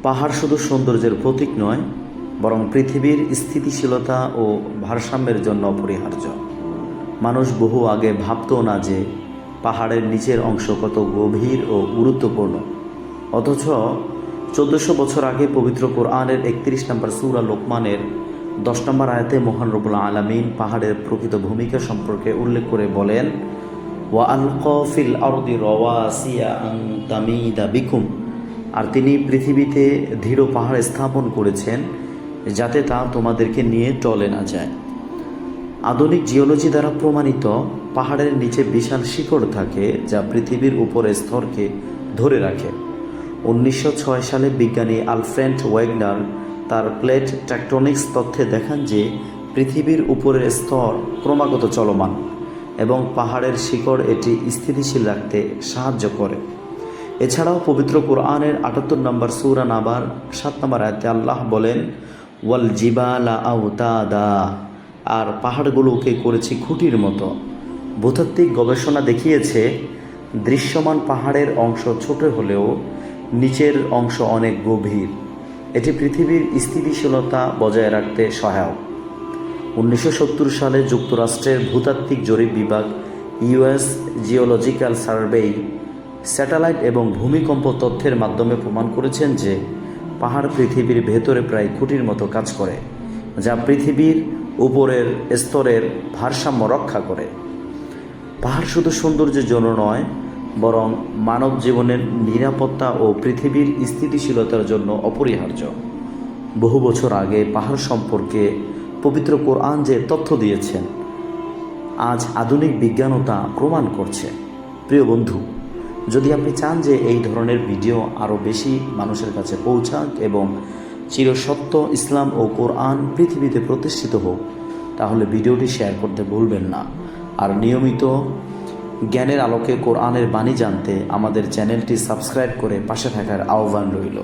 পাহাড় শুধু সৌন্দর্যের প্রতীক নয়, বরং পৃথিবীর স্থিতিশীলতা ও ভারসাম্যের জন্য অপরিহার্য। মানুষ বহু আগে ভাবতও না যে পাহাড়ের নিচের অংশ কত গভীর ও গুরুত্বপূর্ণ। অথচ 1400 বছর আগে পবিত্র কোরআনের 31 নম্বর সূরা লোকমানের 10 নম্বর আয়াতে মহান রব্বুল আলামিন পাহাড়ের প্রকৃত ভূমিকা সম্পর্কে উল্লেখ করে বলেন, ওয়া আলকা ফিল আরদি রাওয়াসিয়া আন তামিদা বিকুম, আর তিনি পৃথিবীতে দৃঢ় পাহাড় স্থাপন করেছেন যাতে তা তোমাদেরকে নিয়ে টলে না যায়। আধুনিক জিওলজি দ্বারা প্রমাণিত, পাহাড়ের নিচে বিশাল শিকড় থাকে যা পৃথিবীর উপরের স্তরকে ধরে রাখে। 1906 সালে বিজ্ঞানী আলফ্রেড ওয়েগনার তার প্লেট টেকটনিক্স তথ্যে দেখান যে পৃথিবীর উপরের স্তর ক্রমাগত চলমান এবং পাহাড়ের শিকড় এটি স্থিতিশীল রাখতে সাহায্য করে। এছাড়াও পবিত্র কোরআনের 78 নম্বর সূরা নাবার 7 নম্বর আয়াতে আল্লাহ বলেন, ওয়াল জিবালা আওতাদা, আর পাহাড়গুলোকে করেছি খুঁটির মতো। ভূতাত্ত্বিক গবেষণা দেখিয়েছে দৃশ্যমান পাহাড়ের অংশ ছোট হলেও নিচের অংশ অনেক গভীর। এটি পৃথিবীর স্থিতিশীলতা বজায় রাখতে সহায়ক। 1970 সালে যুক্তরাষ্ট্রের ভূতাত্ত্বিক জরিপ বিভাগ ইউএস জিওলজিক্যাল সার্ভে স্যাটেলাইট এবং ভূমিকম্প তথ্যের মাধ্যমে প্রমাণ করেছেন যে পাহাড় পৃথিবীর ভেতরে প্রায় খুঁটির মতো কাজ করে, যা পৃথিবীর উপরের স্তরের ভারসাম্য রক্ষা করে। পাহাড় শুধু সৌন্দর্যের জন্য নয়, বরং মানব জীবনের নিরাপত্তা ও পৃথিবীর স্থিতিশীলতার জন্য অপরিহার্য। বহু বছর আগে পাহাড় সম্পর্কে পবিত্র কোরআন যে তথ্য দিয়েছেন, আজ আধুনিক বিজ্ঞানও তা প্রমাণ করছে। প্রিয় বন্ধু, যদি আপনি চান যে এই ধরনের ভিডিও আরও বেশি মানুষের কাছে পৌঁছাক এবং চিরসত্য ইসলাম ও কোরআন পৃথিবীতে প্রতিষ্ঠিত হোক, তাহলে ভিডিওটি শেয়ার করতে ভুলবেন না। আর নিয়মিত জ্ঞানের আলোকে কোরআনের বাণী জানতে আমাদের চ্যানেলটি সাবস্ক্রাইব করে পাশে থাকার আহ্বান রইল।